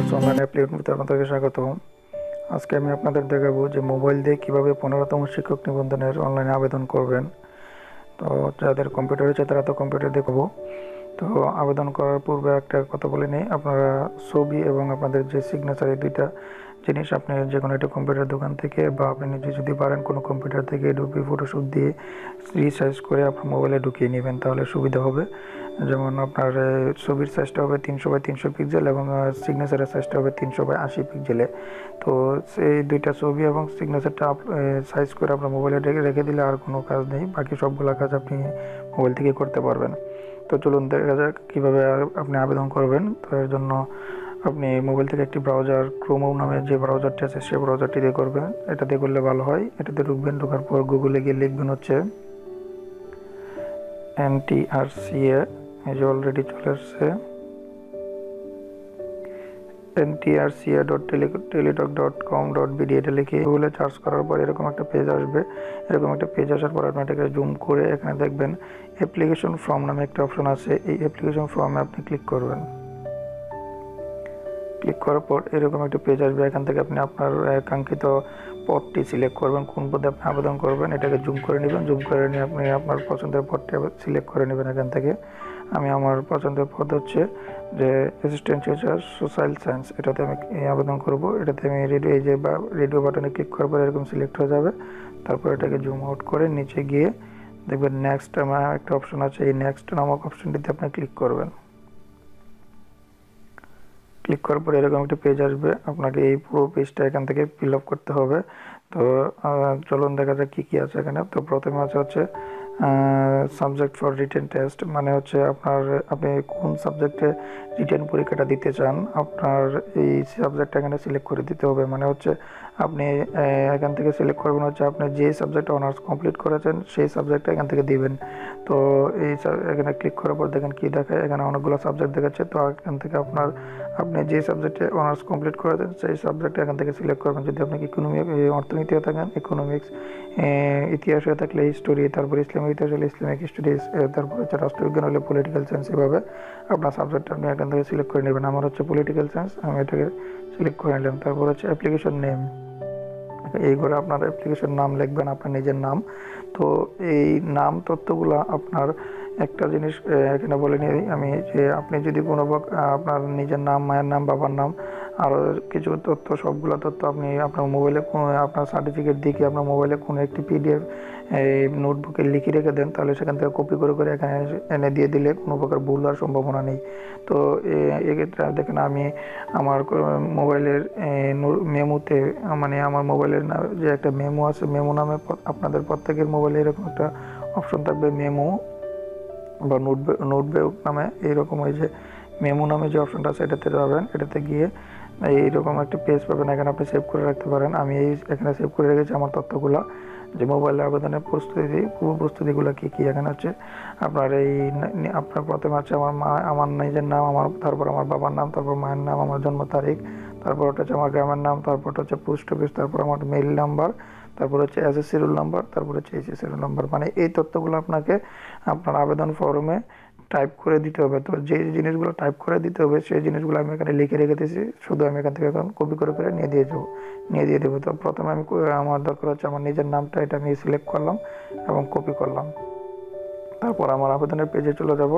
Computers online অ্যাপ্লিকেশনটিতে আপনাদেরকে স্বাগতম। আজকে আমি আপনাদের দেখাবো যে মোবাইল দিয়ে কীভাবে 15তম শিক্ষক নিবন্ধনের অনলাইনে আবেদন করবেন। তো যাদের কম্পিউটার আছে তারা তো কম্পিউটার দেখাবো। তো আবেদন করার পূর্বে একটা কথা বলে নিই, আপনারা ছবি এবং আপনাদের যে সিগনেচার, এই দুইটা জিনিস আপনি যে কোনো একটা কম্পিউটার দোকান থেকে বা আপনি নিজে যদি পারেন কোনো কম্পিউটার থেকে ঢুকিয়ে ফটোশপ দিয়ে রিসাইজ করে আপনার মোবাইলে ঢুকিয়ে নেবেন, তাহলে সুবিধা হবে। যেমন আপনার ছবির সাইজটা হবে 300x300 পিক্সেল এবং সিগনেচারের সাইজটা হবে 300x80 পিক্সেলে। তো সেই দুইটা ছবি এবং সিগনেচারটা সাইজ করে আপনার মোবাইলে রেখে দিলে আর কোনো কাজ নেই, বাকি সবগুলো কাজ আপনি মোবাইল থেকে করতে পারবেন। তো চলুন দেখা যাক কীভাবে আপনি আবেদন করবেন। তো এর জন্য আপনি মোবাইল থেকে একটি ব্রাউজার, ক্রোম নামে যে ব্রাউজারটি আছে সেই ব্রাউজারটি দিয়ে করবেন। এটাতে করলে ভালো হয়। এটাতে ঢুকবেন, ঢোকার পর গুগলে গিয়ে লিখবেন হচ্ছে NTRCA, এই যে অলরেডি চলে আসছে ntrca.teletalk.com.bd, এটা লিখে গুগলে সার্চ করার পর এরকম একটা পেজ আসবে। এরকম একটা পেজ আসার পর আপনি এটাকে জুম করে এখানে দেখবেন অ্যাপ্লিকেশন ফর্ম নামে একটা অপশন আছে। এই অ্যাপ্লিকেশন ফর্মে আপনি ক্লিক করবেন। ক্লিক করার পর এরকম একটা পেজ আসবে। এখান থেকে আপনি আপনার কাঙ্ক্ষিত পদটি সিলেক্ট করবেন, কোন পদে আপনি আবেদন করবেন। এটাকে জুম করে নেবেন, জুম করে নিয়ে আপনি আপনার পছন্দের পদটি সিলেক্ট করে নেবেন এখান থেকে। আমি আমার পছন্দের পদ হচ্ছে যে অ্যাসিস্ট্যান্ট টিচার সোশ্যাল সায়েন্স, এটাতে আমি আবেদন করব। এটাতে আমি রেডিও বাটনে ক্লিক করার পর এরকম সিলেক্ট হয়ে যাবে। তারপর এটাকে জুম আউট করে নিচে গিয়ে দেখবেন নেক্সট আমার একটা অপশন আছে। এই নেক্সট নামক অপশনটিতে আপনি ক্লিক করবেন। ক্লিক করার পরে এরকম একটা পেজ আসবে, আপনাকে এই পুরো পেজটা এখান থেকে ফিল আপ করতে হবে। তো চলুন দেখা যাক কী কী আছে এখানে। তো প্রথমে হচ্ছে সাবজেক্ট ফর রিটেন টেস্ট, মানে হচ্ছে আপনি কোন সাবজেক্টে রিটেন পরীক্ষাটা দিতে চান, আপনার এই সাবজেক্টটা এখানে সিলেক্ট করে দিতে হবে। মানে হচ্ছে আপনি এখান থেকে সিলেক্ট করবেন হচ্ছে আপনি যে সাবজেক্টে অনার্স কমপ্লিট করেছেন সেই সাবজেক্টটা এখান থেকে দিবেন। তো এখানে ক্লিক করার পর দেখেন কি দেখায়, এখানে অনেকগুলো সাবজেক্ট দেখাচ্ছে। তো এখান থেকে আপনি যে সাবজেক্টে অনার্স কমপ্লিট করেছেন সেই সাবজেক্টটা এখান থেকে সিলেক্ট করবেন। যদি আপনি অর্থনীতি হয়ে থাকেন ইকোনমিক্স, ইতিহাস হয়ে থাকলে হিস্টোরি, তারপর ইসলামিক ইতিহাস হলে ইসলামিক স্টাডিজ, তারপর হচ্ছে রাষ্ট্রবিজ্ঞান হলে পলিটিক্যাল সায়েন্স। এভাবে আপনার সাবজেক্টটা আপনি এখান থেকে সিলেক্ট করে নেবেন। আমার হচ্ছে পলিটিক্যাল সায়েন্স, আমি এটাকে সিলেক্ট করে নিলাম। তারপর হচ্ছে অ্যাপ্লিকেশন নেম, এই করে আপনার অ্যাপ্লিকেশন নাম লিখবেন, আপনার নিজের নাম। তো এই নাম তথ্যগুলো আপনার একটা জিনিস এখানে বলে নিই আমি, যে আপনি যদি কোনো আপনার নিজের নাম, মায়ের নাম, বাবার নাম, আরও কিছু তথ্য, সবগুলো তথ্য আপনি আপনার মোবাইলে আপনার সার্টিফিকেট দিয়ে কি আপনার মোবাইলে কোনো একটি PDF এই নোটবুকে লিখে রেখে দেন, তাহলে সেখান থেকে কপি করে করে এখানে এনে দিয়ে দিলে কোনো প্রকার ভুল হওয়ার সম্ভাবনা নেই। তো এক্ষেত্রে দেখেন আমি আমার মোবাইলের মেমোতে, মানে আমার মোবাইলের যে একটা মেমো আছে, মেমো নামে আপনাদের প্রত্যেকের মোবাইলে এরকম একটা অপশন থাকবে, মেমো বা নোটবুক নামে এইরকম। ওই যে মেমো নামে যে অপশনটা আছে এটাতে যাবেন, এটাতে গিয়ে এইরকম একটা পেজ পাবেন, এখানে আপনি সেভ করে রাখতে পারেন। আমি এখানে সেভ করে রেখেছি আমার তথ্যগুলো, যে মোবাইলে আবেদনের পূর্ব প্রস্তুতিগুলো কী কী। এখানে হচ্ছে আপনার প্রথমে হচ্ছে আমার নিজের নাম, তারপর আমার বাবার নাম, তারপর মায়ের নাম, আমার জন্ম তারিখ, তারপর হচ্ছে আমার গ্রামের নাম, তারপর হচ্ছে পোস্ট অফিস, তারপর আমার মেইল নাম্বার, তারপর হচ্ছে SSC রোল নাম্বার, তারপর হচ্ছে HSC রোল নাম্বার। মানে এই তথ্যগুলো আপনাকে আপনার আবেদন ফর্মে টাইপ করে দিতে হবে। তো যে জিনিসগুলো টাইপ করে দিতে হবে সেই জিনিসগুলো আমি এখানে লিখে রেখে দিয়েছি, শুধু আমি এখান থেকে এখন কপি করে করে নিয়ে দিয়ে দেবো। তো প্রথমে আমার দরকার হচ্ছে আমার নিজের নামটা, এটা আমি সিলেক্ট করলাম এবং কপি করলাম। তারপর আমার আবেদনের পেজে চলে যাব।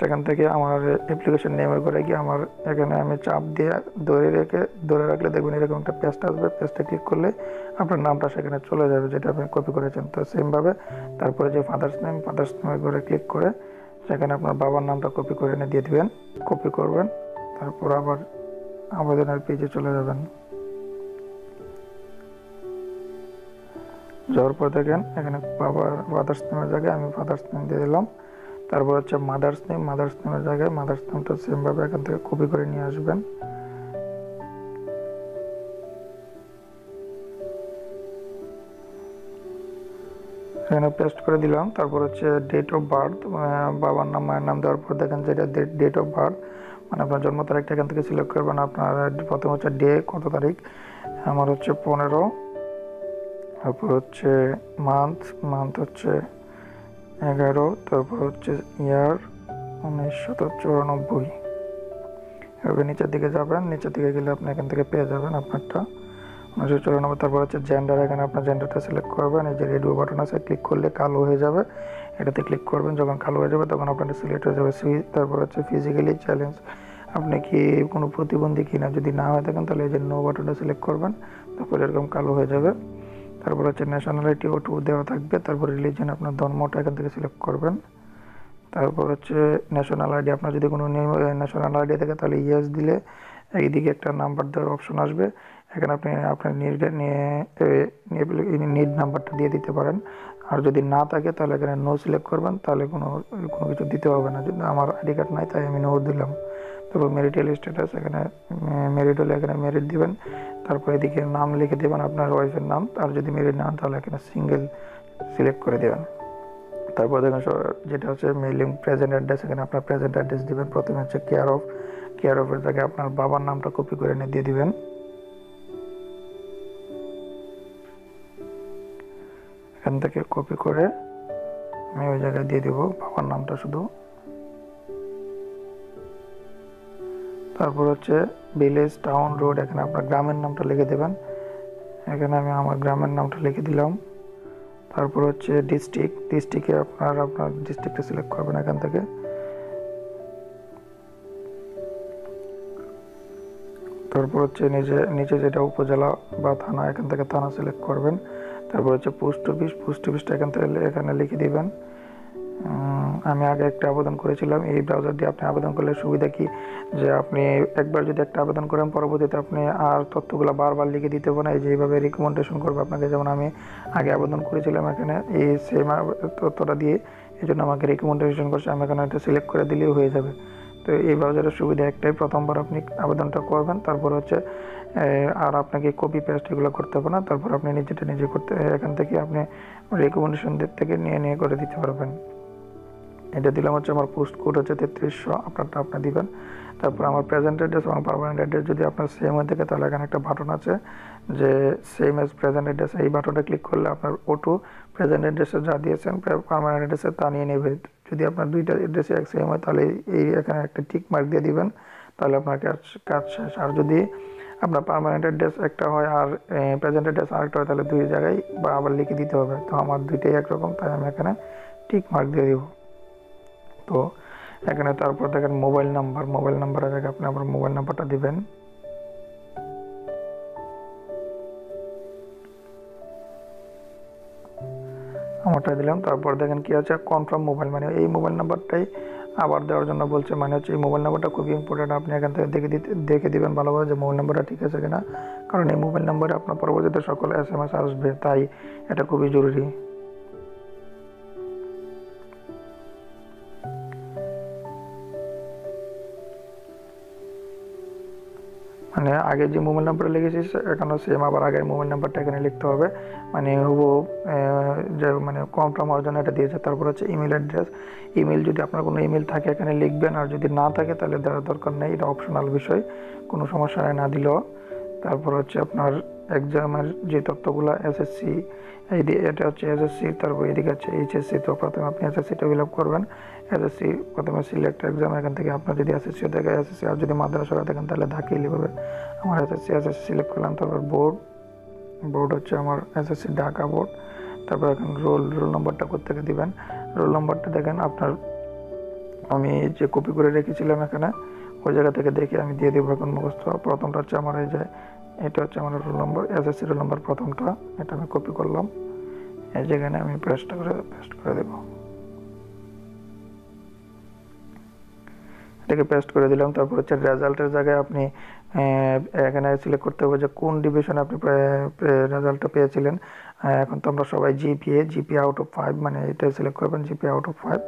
সেখান থেকে আমার অ্যাপ্লিকেশন নেমে করে গিয়ে আমার এখানে আমি চাপ দিয়ে ধরে রাখলে দেখবেন এরকম একটা পেজটা আসবে। পেজটা ক্লিক করলে আপনার নামটা সেখানে চলে যাবে, যেটা আপনি কপি করেছেন। তো সেমভাবে তারপরে যে ফাদার্স নেমে করে ক্লিক করে সেখানে আপনার বাবার নামটা কপি করে এনে দিয়ে দেবেন, কপি করবেন। তারপর আবার আবেদনের পেজে চলে যাবেন। যাওয়ার পর দেখেন এখানে ফাদার্স নেমের জায়গায় আমি ফাদার্স নেম দিয়ে দিলাম। তারপর হচ্ছে মাদার্স নেমের জায়গায় মাদার্স নেমটা সেমভাবে এখান থেকে কপি করে নিয়ে আসবেন। এখানে পেস্ট করে দিলাম। তারপর হচ্ছে ডেট অফ বার্থ, বাবার নাম, মায়ের নাম দেওয়ার পর দেখেন যেটা ডেট অফ বার্থ, মানে আপনার জন্ম তারিখটা এখান থেকে সিলেক্ট করবেন। আপনার প্রথম হচ্ছে ডে, কত তারিখ, আমার হচ্ছে 15। তারপর হচ্ছে মান্থ হচ্ছে 11। তারপর হচ্ছে ইয়ার 1994। এভাবে নিচের দিকে যাবেন, নিচের দিকে গেলে আপনি এখান থেকে পেয়ে যাবেন আপনারটা 1994। তারপর হচ্ছে জেন্ডার, এখানে আপনার জেন্ডারটা সিলেক্ট করবেন। এই যে রেডিও বাটন আছে, ক্লিক করলে কালো হয়ে যাবে, এটাতে ক্লিক করবেন। যখন কালো হয়ে যাবে তখন আপনার সিলেক্ট হয়ে যাবে। তারপর হচ্ছে ফিজিক্যালি চ্যালেঞ্জ, আপনি কি কোনো প্রতিবন্ধী কিনা, যদি না হয়ে থাকেন তাহলে এই যে নো বাটনটা সিলেক্ট করবেন, তারপর এরকম কালো হয়ে যাবে। তারপর হচ্ছে ন্যাশনালিটি ওটু দেওয়া থাকবে। তারপর রিলিজিয়ন, আপনার ধর্মটা এখান থেকে সিলেক্ট করবেন। তারপর হচ্ছে ন্যাশনাল আইডি, আপনার যদি কোনো ন্যাশনাল আইডি থাকে তাহলে ইয়েস দিলে এইদিকে একটা নাম্বার দেওয়ার অপশন আসবে, এখানে আপনি আপনার নিড নাম্বারটা দিয়ে দিতে পারেন। আর যদি না থাকে তাহলে এখানে নো সিলেক্ট করবেন, তাহলে কোনো কিছু দিতে হবে না। যদি আমার আইডি কার্ড নাই তাই আমি নো দিলাম। তারপর ম্যারিটাল স্ট্যাটাস, এখানে ম্যারিড হলে এখানে ম্যারিড দিবেন। তারপর এদিকে নাম লিখে দেবেন, আপনার ওয়াইফের নাম। আর যদি ম্যারিড না হন তাহলে এখানে সিঙ্গেল সিলেক্ট করে দেবেন। তারপর দেখেন যেটা হচ্ছে মেইলিং প্রেজেন্ট অ্যাড্রেস, এখানে আপনার প্রেজেন্ট অ্যাড্রেস দিবেন। প্রথমে হচ্ছে কেয়ার অফের জায়গায় আপনার বাবার নামটা কপি করে নিয়ে দিয়ে দিবেন। এখান থেকে কপি করে আমি ওই জায়গায় দিয়ে দিব বাবার নামটা শুধু। তারপর হচ্ছে ভিলেজ, টাউন, রোড, এখানে আপনার গ্রামের নামটা লিখে দেবেন। এখানে আমি আমার গ্রামের নামটা লিখে দিলাম। তারপর হচ্ছে ডিস্ট্রিক্টে আপনার ডিস্ট্রিক্টটা সিলেক্ট করবেন এখান থেকে। তারপর হচ্ছে নিচে যেটা উপজেলা বা থানা, এখান থেকে থানা সিলেক্ট করবেন। তারপর হচ্ছে পোস্ট অফিসটা এখান থেকে এখানে লিখে দিবেন। আমি আগে একটা আবেদন করেছিলাম, এই ব্রাউজার দিয়ে আপনি আবেদন করলে সুবিধা কি, যে আপনি একবার যদি একটা আবেদন করেন পরবর্তীতে আপনি আর তথ্যগুলো বারবার লিখে দিতে হবে না। এই যে এইভাবে রিকমেন্ডেশন করবে আপনাকে, যেমন আমি আগে আবেদন করেছিলাম এখানে এই সেম তথ্যটা দিয়ে, এই জন্য আমাকে রিকমেন্ডেশন করছে, আমি এখানে এটা সিলেক্ট করে দিলেও হয়ে যাবে। তো এই ব্রাউজারের সুবিধা একটাই, প্রথমবার আপনি আবেদনটা করবেন, তারপর হচ্ছে আর আপনাকে কপি পেস্ট এগুলো করতে হবে না। তারপর আপনি নিজে করতে, এখান থেকে আপনি রেকমেন্ডেশন থেকে নিয়ে করে দিতে পারবেন। এটা দিলাম হচ্ছে আমার পোস্ট কোড হচ্ছে 3300, আপনারটা আপনি দিবেন। তারপর আমার প্রেজেন্ট অ্যাড্রেস এবং পার্মানেন্ট অ্যাড্রেস যদি আপনার সেম হয়ে থাকে তাহলে এখানে একটা বাটন আছে যে সেম এজ প্রেজেন্ট অ্যাড্রেস, এই বাটনটা ক্লিক করলে আপনার ওটু প্রেজেন্ট অ্যাড্রেসে যা দিয়েছেন পার্মানেন্ট অ্যাড্রেসে তা নিয়ে নেবে। যদি আপনার দুইটা অ্যাড্রেসে এক সেম হয় তাহলে এই এখানে একটা টিক মার্ক দিয়ে দিবেন, তাহলে আপনার কাজ শেষ। আর যদি আপনার পার্মানেন্ট অ্যাড্রেস একটা হয় আর প্রেজেন্ট অ্যাড্রেস আরেকটা হয় তাহলে দুই জায়গায় বা আবার লিখে দিতে হবে। তো আমার দুইটাই একরকম, তাই আমি এখানে টিক মার্ক দিয়ে দিব। তো এখানে তারপর দেখেন মোবাইল নাম্বারের জায়গায় আপনি আবার মোবাইল নাম্বারটা দিবেন। আমারটা দিলাম। তারপর দেখেন কি আছে কনফার্ম মোবাইল, মানে এই মোবাইল নাম্বারটাই আবার দেওয়ার জন্য বলছে, মানে হচ্ছে এই মোবাইল নাম্বারটা খুবই ইম্পর্টেন্ট। আপনি এখান থেকে দেখে দিবেন ভালোভাবে যে মোবাইল নাম্বারটা ঠিক আছে কিনা, কারণ এই মোবাইল নাম্বারে আপনার পরবর্তীতে সকল SMS আসবে, তাই এটা খুবই জরুরি। মানে আগে যে মোবাইল নাম্বারটা লিখেছি এখানে সেম আবার আগের মোবাইল নাম্বারটা এখানে লিখতে হবে, মানে যে মানে কনফার্ম হওয়ার জন্য এটা দিয়েছে। তারপর হচ্ছে ইমেল অ্যাড্রেস, ইমেল যদি আপনার কোনো ইমেল থাকে এখানে লিখবেন, আর যদি না থাকে তাহলে দেওয়ার দরকার নেই, এটা অপশনাল বিষয়, কোনো সমস্যা নেই না দিলেও। তারপর হচ্ছে আপনার এক্সামের যে তথ্যগুলো SSC, এটা হচ্ছে SSC, তারপর এদিকে হচ্ছে HSC। তো প্রথমে আপনি SSCটা ফিল আপ করবেন। SSC প্রথমে সিলেক্ট এক্সাম, এখান থেকে আপনার যদি SSC থাকে SSC, আর যদি মাদ্রাসা থাকেন তাহলে ঢাকাইলে হবে। আমার SSC সিলেক্ট করলাম। তারপর বোর্ড হচ্ছে আমার SSC ঢাকা বোর্ড। তারপর এখন রোল নাম্বারটা কোত্থেকে দিবেন, রোল নাম্বারটা দেখেন আপনার আমি যে কপি করে রেখেছিলাম এখানে ওই জায়গা থেকে দেখে আমি দিয়ে দেবো এখন মুখস্থ। প্রথমটা হচ্ছে আমার এই যে এটা হচ্ছে আমার roll number, SSC roll number প্রথমটা, এটা আমি কপি করলাম, এই জায়গায় আমি পেস্ট করে দেবো। এটাকে পেস্ট করে দিলাম। তারপর হচ্ছে রেজাল্টের জায়গায় আপনি এখানে সিলেক্ট করতে হবে যে কোন ডিভিশনে আপনি রেজাল্টটা পেয়েছিলেন। এখন তো আমরা সবাই জিপিএ আউট অফ 5, মানে এটা সিলেক্ট করবেন জিপিএ আউট অফ 5,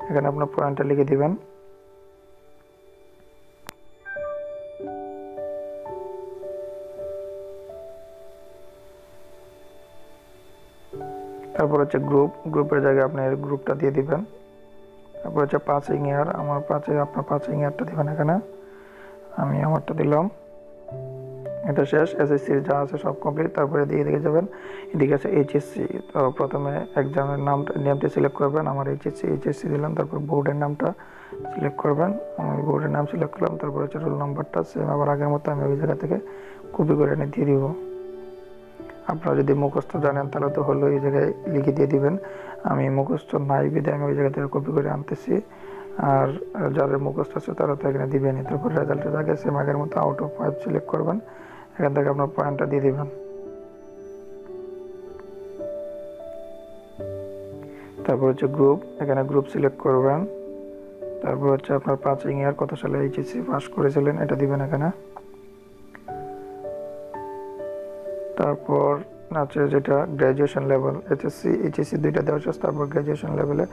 এখানে আপনার পয়েন্টটা লিখে দিবেন। তারপর হচ্ছে গ্রুপের জায়গায় আপনি গ্রুপটা দিয়ে দিবেন। তারপর হচ্ছে পাসিং ইয়ার, আপনার পাসিং ইয়ারটা দিবেন এখানে, আমি আমারটা দিলাম। এটা শেষ, SSCর যা আছে সব কমপ্লিট। তারপরে এদিকে যাবেন, এদিকে আছে HSC। তো প্রথমে এক্সামের নেমটি সিলেক্ট করবেন, আমার HSC দিলাম। তারপর বোর্ডের নামটা সিলেক্ট করবেন। আমি বোর্ডের নাম সিলেক্ট করলাম, তারপর হচ্ছে রোল নাম্বারটা সেম আবার আগের মতো আমি ওই জায়গা থেকে কপি করে এনে দিয়ে দিব। আপনারা যদি মুখস্থ জানেন তাহলে তো হলো এই জায়গায় লিখে দিয়ে দিবেন। আমি মুখস্থ নাই বিধে আমি ওই জায়গা থেকে কপি করে আনতেছি, আর যাদের মুখস্থ আছে তারা তো এখানে দিবেনই। তারপর রেজাল্টের জায়গায় সেম আগের মতো আউট অফ 5 সিলেক্ট করবেন, এখান থেকে আপনার পয়েন্টটা দিয়ে দিবেন। তারপর হচ্ছে গ্রুপ, এখানে গ্রুপ সিলেক্ট করবেন। তারপর হচ্ছে আপনার পাসিং ইয়ার কত সালে এইচএসসি পাস করেছিলেন এটা দিবেন এখানে। তারপর আছে যেটা গ্র্যাজুয়েশন লেভেল, এইচএসসি দুইটা দেওয়া আছে, তারপর গ্র্যাজুয়েশন লেভেলে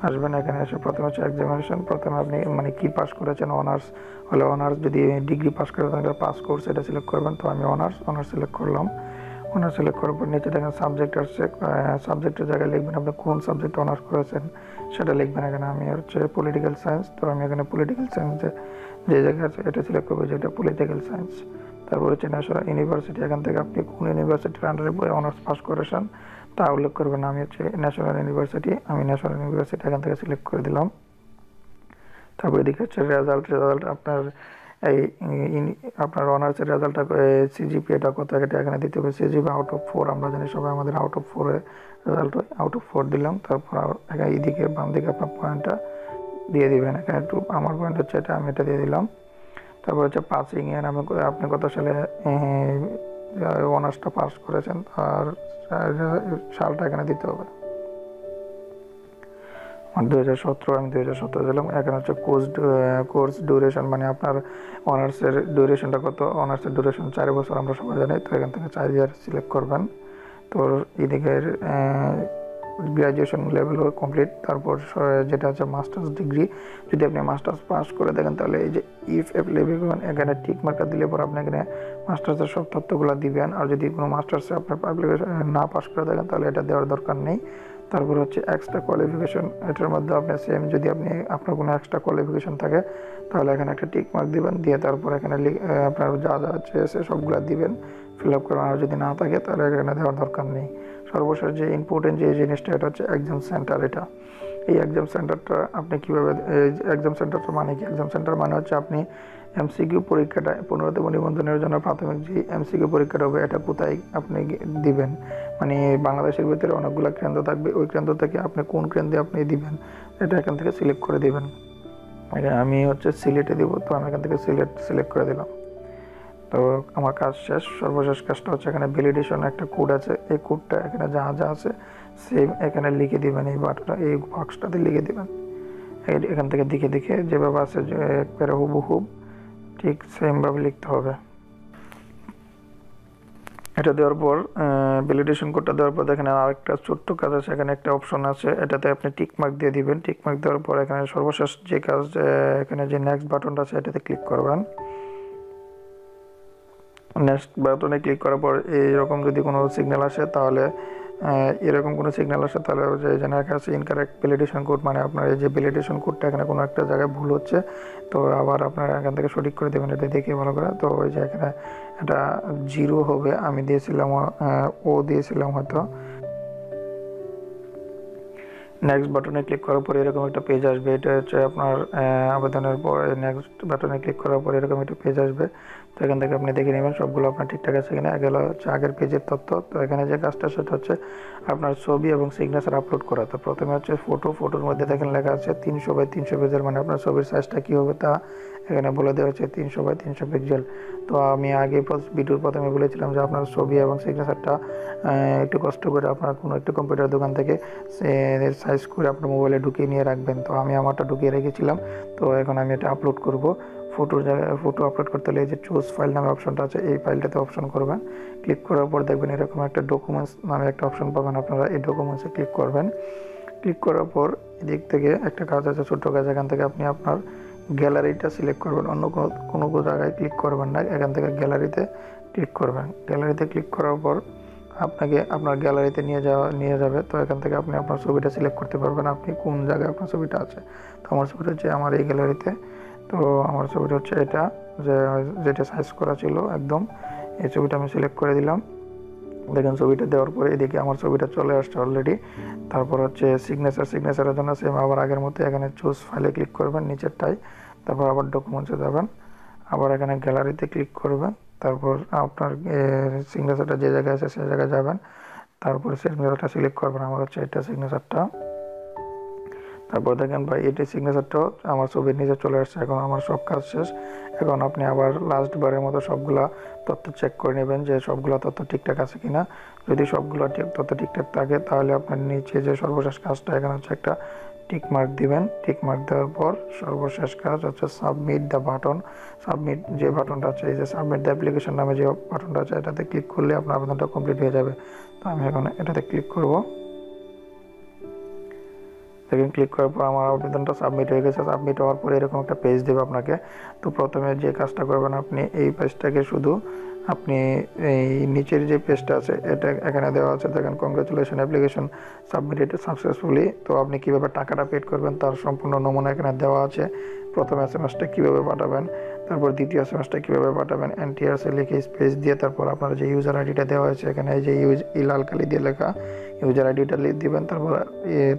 আসবেন। এখানে এসে প্রথমে হচ্ছে এক্সামিনেশন, প্রথমে আপনি মানে কি পাস করেছেন, অনার্স হলে অনার্স, যদি ডিগ্রি পাস করে তাহলে পাস কোর্স এটা সিলেক্ট করবেন। তো আমি অনার্স সিলেক্ট করলাম। অনার্স সিলেক্ট করার পর নিচে দেখেন সাবজেক্ট আসছে, সাবজেক্টের জায়গায় লিখবেন আপনি কোন সাবজেক্ট অনার্স করেছেন সেটা লিখবেন। এখানে আমি হচ্ছে পলিটিক্যাল সায়েন্স, তো আমি এখানে পলিটিক্যাল সায়েন্স যে জায়গায় আছে এটা সিলেক্ট করবো, যেটা পলিটিক্যাল সায়েন্স। তারপর হচ্ছে ন্যাশনাল ইউনিভার্সিটি, এখান থেকে আপনি কোন ইউনিভার্সিটির আন্ডারে অনার্স পাস করেছেন তা উল্লেখ করবেন। আমি হচ্ছে ন্যাশনাল ইউনিভার্সিটি, আমি ন্যাশনাল ইউনিভার্সিটি এখান থেকে সিলেক্ট করে দিলাম। তারপর এদিকে হচ্ছে রেজাল্ট আপনার এই আপনার অনার্সের রেজাল্টটা সিজিপিএটা কত এটা এখানে দিতে হবে। সিজিপি আউট অফ 4 আমরা জানি সবাই, আমাদের আউট অফ 4 এর রেজাল্ট হয়, আউট অফ 4 দিলাম। তারপর এখানে এইদিকে বাম দিকে আপনার পয়েন্টটা দিয়ে দিবেন। এখানে একটু আমার পয়েন্ট হচ্ছে এটা, আমি এটা দিয়ে দিলাম। তারপর হচ্ছে পাসিং ইয়ার, আপনি কত সালে অনার্সটা পাস করেছেন আর সালটা এখানে দিতে হবে। 2017, আমি 2017 দিলাম। এখানে হচ্ছে কোর্স ডিউরেশন, মানে আপনার অনার্সের ডিউরেশনটা কত, অনার্সের ডিউরেশন 4 বছর আমরা সবাই জানি, তো এখান থেকে 4 ইয়ার সিলেক্ট করবেন। তো এদিকের গ্র্যাজুয়েশন লেভেল কমপ্লিট। তারপর যেটা হচ্ছে মাস্টার্স ডিগ্রি, যদি আপনি মাস্টার্স পাস করে দেখেন তাহলে এই যে ইফ অ্যাপ্লিকেবল এখানে টিক মার্কটা দিলে পর আপনি এখানে মাস্টার্সের সব তথ্যগুলো দিবেন। আর যদি কোনো মাস্টার্সে আপনার অ্যাপ্লিকেশন না পাস করে দেখেন তাহলে এটা দেওয়ার দরকার নেই। তারপর হচ্ছে এক্সট্রা কোয়ালিফিকেশন, এটার মধ্যে আপনি সেম যদি আপনার কোনো এক্সট্রা কোয়ালিফিকেশন থাকে তাহলে এখানে একটা টিক মার্ক দিবেন, দিয়ে তারপর এখানে আপনার যা যা চেয়েছে সবগুলো দিবেন, ফিল আপ করবেন। আর যদি না থাকে তাহলে এখানে দেওয়ার দরকার নেই। সর্বশেষ যে ইম্পর্টেন্ট যে জিনিসটা এটা হচ্ছে এক্সাম সেন্টার। এই এক্সাম সেন্টারটা আপনি কীভাবে, এক্সাম সেন্টারটা মানে কি, এক্সাম সেন্টার মানে হচ্ছে আপনি এমসিকিউ পরীক্ষাটা পুনরাবৃত্তি নিবন্ধনের জন্য প্রাথমিক যে এমসিকিউ পরীক্ষাটা হবে এটা কোথায় আপনি দিবেন, মানে বাংলাদেশের ভিতরে অনেকগুলো কেন্দ্র থাকবে, ওই কেন্দ্র থেকে আপনি কোন কেন্দ্রে আপনি দিবেন এটা এখান থেকে সিলেক্ট করে দিবেন। আমি হচ্ছে সিলেটে দিব, তো আমি এখান থেকে সিলেক্ট করে দিলাম। তো আমার কাজ শেষ। সর্বশেষ কাজটা হচ্ছে এখানে ভ্যালিডেশন একটা কোড আছে, এই কোডটা এখানে যা যা আছে সেম এখানে লিখে দিবেন, এই বাটনটা এই বক্সটাতে লিখে দিবেন। এখান থেকে দেখে যেভাবে আছে একবারে হুবহুব ঠিক সেমভাবে লিখতে হবে। এটা দেওয়ার পর ভ্যালিডেশন কোডটা দেওয়ার পর দেখেন আরেকটা ছোট্ট কাজ আছে, এখানে একটা অপশন আছে, এটাতে আপনি টিক মার্ক দিয়ে দিবেন। টিক মার্ক দেওয়ার পর এখানে সর্বশেষ যে কাজ, এখানে যে নেক্সট বাটনটা আছে এটাতে ক্লিক করবেন। নেক্সট বাটনে ক্লিক করার পর এইরকম যদি কোনো সিগন্যাল আসে তাহলে যেখানে আছে ইনকারেক্ট ভ্যালিডেশন কোড, মানে আপনার এই যে ভ্যালিডেশন কোডটা এখানে কোনো একটা জায়গায় ভুল হচ্ছে, তো আবার আপনারা এখান থেকে সঠিক করে দেবেন, এটা দেখে ভালো করে। তো ওই যে এখানে এটা 0 হবে, আমি দিয়েছিলাম ও দিয়েছিলাম হয়তো। নেক্সট বাটনে ক্লিক করার পর এরকম একটা পেজ আসবে, এটা হচ্ছে আপনার আবেদনের পর নেক্সট বাটনে ক্লিক করার পর এরকম একটা পেজ আসবে। তো এখান থেকে আপনি দেখে নেবেন সবগুলো আপনার ঠিকঠাক আছে কিনা। এগুলো হচ্ছে আগের পেজের তথ্য। তো এখানে যে কাজটা সেটা হচ্ছে আপনার ছবি এবং সিগনেচার আপলোড করা। তো প্রথমে হচ্ছে ফটোর মধ্যে দেখেন লেখা আছে 300 বাই 300 পেজের, মানে আপনার ছবির সাইজটা কী হবে তা এখানে বলে দেওয়া হচ্ছে 300 বাই 300 পিক্সেল। তো আমি আগে ভিডিওর প্রথমে বলেছিলাম যে আপনার ছবি এবং সিগনেচারটা একটু কষ্ট করে আপনার কোনো একটু কম্পিউটার দোকান থেকে সাইজ করে আপনার মোবাইলে ঢুকিয়ে নিয়ে রাখবেন। তো আমি আমারটা ঢুকিয়ে রেখেছিলাম। তো এখন আমি এটা আপলোড করব। ফটো আপলোড করতে হলে এই যে চুজ ফাইল নামে অপশনটা আছে, এই ফাইলটাতে অপশন করবেন। ক্লিক করার পর দেখবেন এরকম একটা ডকুমেন্টস নামে একটা অপশন পাবেন, আপনারা এই ডকুমেন্টসে ক্লিক করবেন। ক্লিক করার পর এদিক থেকে একটা কাজ আছে, ছোট্ট কাজ, এখান থেকে আপনি আপনার গ্যালারিটা সিলেক্ট করবেন, অন্য কোনো জায়গায় ক্লিক করবেন না, এখান থেকে গ্যালারিতে ক্লিক করবেন। গ্যালারিতে ক্লিক করার পর আপনাকে আপনার গ্যালারিতে নিয়ে যাবে। তো এখান থেকে আপনি আপনার ছবিটা সিলেক্ট করতে পারবেন, আপনি কোন জায়গায় আপনার ছবিটা আছে। তো আমার ছবিটা হচ্ছে আমার এই গ্যালারিতে, তো আমার ছবিটা হচ্ছে এটা যেটা সাইজ করা ছিল একদম, এই ছবিটা আমি সিলেক্ট করে দিলাম। দেখেন ছবিটা দেওয়ার পরে এদিকে আমার ছবিটা চলে আসছে অলরেডি। তারপর হচ্ছে সিগনেচারের জন্য সেম আবার আগের মতো এখানে চুজ ফাইলে ক্লিক করবেন নিচেরটাই, তারপর আবার ডকুমেন্টসে যাবেন, আবার এখানে গ্যালারিতে ক্লিক করবেন, তারপর আপনার সিগনেচারটা যে জায়গায় আছে সেই জায়গায় যাবেন, তারপর সিগনেচারটা সিলেক্ট করবেন, আমার হচ্ছে এটা সিগনেচারটা। তারপর দেখেন ভাই এটি সিগনেচারটাও আমার ছবির নিচে চলে আসছে। এখন আমার সব কাজ শেষ। এখন আপনি আবার লাস্ট বারের মতো সবগুলা তথ্য চেক করে নেবেন যে সবগুলা তথ্য ঠিকঠাক আছে কিনা। যদি সবগুলো তথ্য ঠিকঠাক থাকে তাহলে আপনার নিচে যে সর্বশেষ কাজটা এখানে হচ্ছে একটা টিক মার্ক দিবেন। টিক মার্ক দেওয়ার পর সর্বশেষ কাজ হচ্ছে সাবমিট দ্য বাটন। সাবমিট যে বাটনটা আছে, এই যে সাবমিট দ্য অ্যাপ্লিকেশন নামে যে বাটনটা আছে, এটাতে ক্লিক করলে আপনার আবেদনটা কমপ্লিট হয়ে যাবে। তো আমি এখন এটাতে ক্লিক করব। দেখেন ক্লিক করার পর আমার আবেদনটা সাবমিট হয়ে গেছে। সাবমিট হওয়ার পরে এরকম একটা পেজ দেবে আপনাকে। তো প্রথমে যে কাজটা করবেন, আপনি এই পেজটাকে শুধু আপনি এই নিচের যে পেজটা আছে এটা এখানে দেওয়া আছে, দেখেন কংগ্রাচুলেশন অ্যাপ্লিকেশন সাবমিটেড সাকসেসফুলি। তো আপনি কীভাবে টাকাটা পেড করবেন তার সম্পূর্ণ নমুনা এখানে দেওয়া আছে। প্রথম এসএমএসটা কীভাবে পাঠাবেন, তারপর দ্বিতীয় এসএমএসটা কীভাবে পাঠাবেন, এনটিআরসি লিখে স্পেস দিয়ে তারপর আপনার যে ইউজার আইডিটা দেওয়া হয়েছে এখানে এই যে এই লাল কালি দিয়ে লেখা ইউজার আইডিটা দিবেন,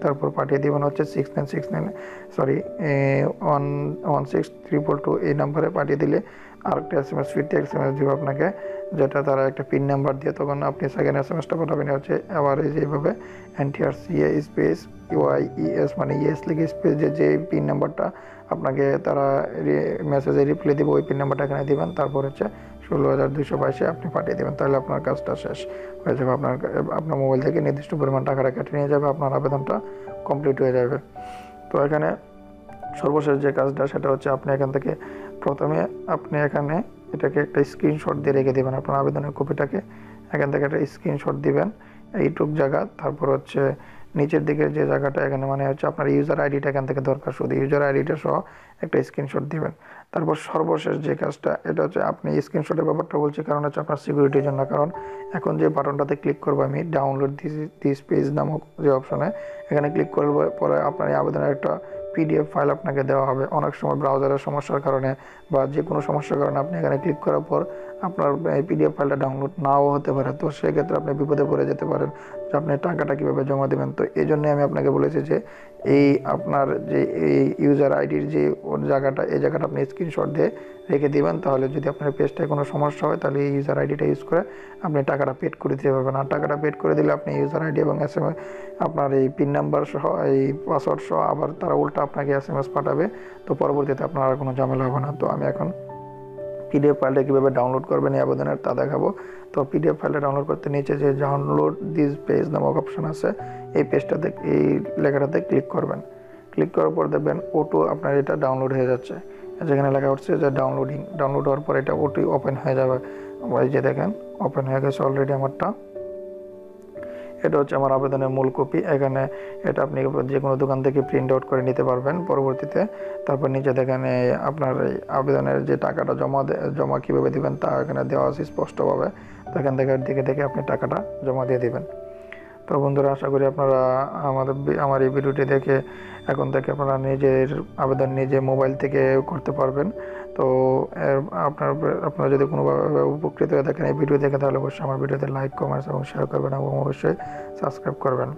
তারপর পাঠিয়ে দিবেন হচ্ছে 16322 এই নাম্বারে পাঠিয়ে দিলে আরেকটা এসএমএস ফিরতে এসএমএস দিব আপনাকে, যেটা তারা একটা পিন নাম্বার দিয়ে তখন আপনি সেকেন্ড এসএমএসটা পাঠাবেন হচ্ছে আবার এই যেভাবে এনটিআরসি স্পেস ইউআইইএস মানে ইএস লিখে স্পেস যে পিন নাম্বারটা আপনাকে তারা মেসেজে রিপ্লাই দেবে ওই পিন নাম্বারটা এখানে দিবেন, তারপর হচ্ছে 16,222 আপনি পাঠিয়ে দেবেন। তাহলে আপনার কাজটা শেষ হয়ে যাবে। আপনার মোবাইল থেকে নির্দিষ্ট পরিমাণ টাকাটা কেটে নিয়ে যাবে, আপনার আবেদনটা কমপ্লিট হয়ে যাবে। তো এখানে সর্বশেষ যে কাজটা সেটা হচ্ছে আপনি এখান থেকে প্রথমে আপনি এখানে এটাকে একটা স্ক্রিনশট দিয়ে রেখে দেবেন, আপনার আবেদনের কপিটাকে এখান থেকে একটা স্ক্রিনশট দিবেন এইটুক জায়গা। তারপর হচ্ছে নিচের দিকে যে জায়গাটা এখানে মানে হচ্ছে আপনার ইউজার আইডিটা এখান থেকে দরকার, শুধু ইউজার আইডিটা সহ একটা স্ক্রিনশট দিবেন। তারপর সর্বশেষ যে কাজটা এটা হচ্ছে আপনি স্ক্রিনশটের ব্যাপারটা বলছি কারণ হচ্ছে আপনার সিকিউরিটির জন্য, কারণ এখন যে বাটনটাতে ক্লিক করবো আমি ডাউনলোড দিস পেজ নামক যে অপশনে এখানে ক্লিক করবো পরে আপনার এই আবেদনের একটা পিডিএফ ফাইল আপনাকে দেওয়া হবে। অনেক সময় ব্রাউজারের সমস্যার কারণে বা যে কোনো সমস্যার কারণে আপনি এখানে ক্লিক করার পর আপনার এই পিডিএফ ফাইলটা ডাউনলোড নাও হতে পারে। তো সেক্ষেত্রে আপনি বিপদে পড়ে যেতে পারেন যে আপনি টাকাটা কীভাবে জমা দেবেন। তো এই জন্যে আমি আপনাকে বলেছি যে এই আপনার যে এই ইউজার আইডির যে জায়গাটা এই জায়গাটা আপনি স্ক্রিনশট দিয়ে রেখে দিবেন, তাহলে যদি আপনার পেজটায় কোনো সমস্যা হয় তাহলে এই ইউজার আইডিটা ইউজ করে আপনি টাকাটা পেড করে দিতে পারবেন। আর টাকাটা পেড করে দিলে আপনি ইউজার আইডি এবং এসএমএস আপনার এই পিন নাম্বার সহ এই পাসওয়ার্ড সহ আবার তারা উল্টা আপনাকে এসএমএস পাঠাবে। তো পরবর্তীতে আপনার আর কোনো ঝামেলা হবে না। তো আমি এখন পিডিএফ ফাইলটা কীভাবে ডাউনলোড করবেন এই আবেদনের তা দেখাবো। তো পিডিএফ ফাইলটা ডাউনলোড করতে নিচে যে ডাউনলোড দিস পেজ নামক অপশন আছে এই পেজটাতে এই লেখাটাতে ক্লিক করবেন। ক্লিক করার পর দেখবেন অটো আপনার এটা ডাউনলোড হয়ে যাচ্ছে, যেখানে লেখা হচ্ছে যে ডাউনলোড হওয়ার পর এটা অটো ওপেন হয়ে যাবে। এই যে দেখেন ওপেন হয়ে গেছে অলরেডি আমারটা। এটা হচ্ছে আমার আবেদনের মূল কপি। এখানে এটা আপনি যে কোনো দোকান থেকে প্রিন্ট আউট করে নিতে পারবেন পরবর্তীতে। তারপর নিচে দেখেন আপনার এই আবেদনের যে টাকাটা জমা কীভাবে দেবেন তা এখানে দেওয়া আছে স্পষ্টভাবে। তো এখান থেকে দেখে আপনি টাকাটা জমা দিয়ে দেবেন। তো বন্ধুরা আশা করি আপনারা আমার এই ভিডিওটি দেখে এখন থেকে আপনারা নিজের আবেদন নিজে মোবাইল থেকে করতে পারবেন। তো আপনারা যদি কোনোভাবে উপকৃত হয়ে থাকেন এই ভিডিও দেখে তাহলে অবশ্যই আমার ভিডিওতে লাইক কমেন্টস এবং শেয়ার করবেন এবং অবশ্যই সাবস্ক্রাইব করবেন।